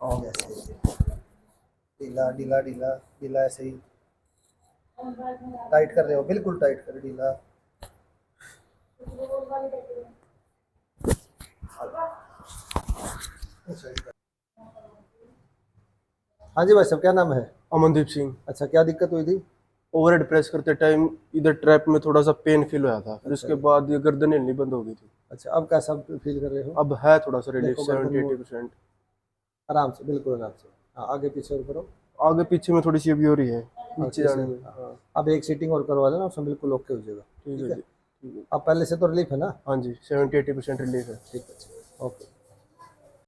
ऐसे ही ढीला ढीला ढीला ढीला, ऐसे ही टाइट कर रहे हो, बिल्कुल टाइट कर, ढीला। हाँ जी भाई साहब, क्या नाम है? अमनदीप सिंह। अच्छा, क्या दिक्कत हुई थी? ओवरहेड प्रेस करते टाइम इधर ट्रैप में थोड़ा सा पेन फील हुआ था, फिर उसके अच्छा। बाद ये गर्दन हिलनी बंद हो गई थी। अच्छा, अब कैसा फील कर रहे हो? अब है थोड़ा सा रिलीफ, देखो गर्दन 70-80%। आराम से, बिल्कुल आराम से। हाँ, आगे पीछे और करो। आगे पीछे में थोड़ी सी अभी हो रही है, नीचे पीछे, जाने में। हाँ। हाँ अब एक सीटिंग और करवा लेना, उसमें बिल्कुल ओके हो जाएगा। ठीक ठीक है है। जी, ठीक है। अब पहले से तो रिलीफ है ना? हाँ जी, 70-80% रिलीफ है। ठीक है, ओके।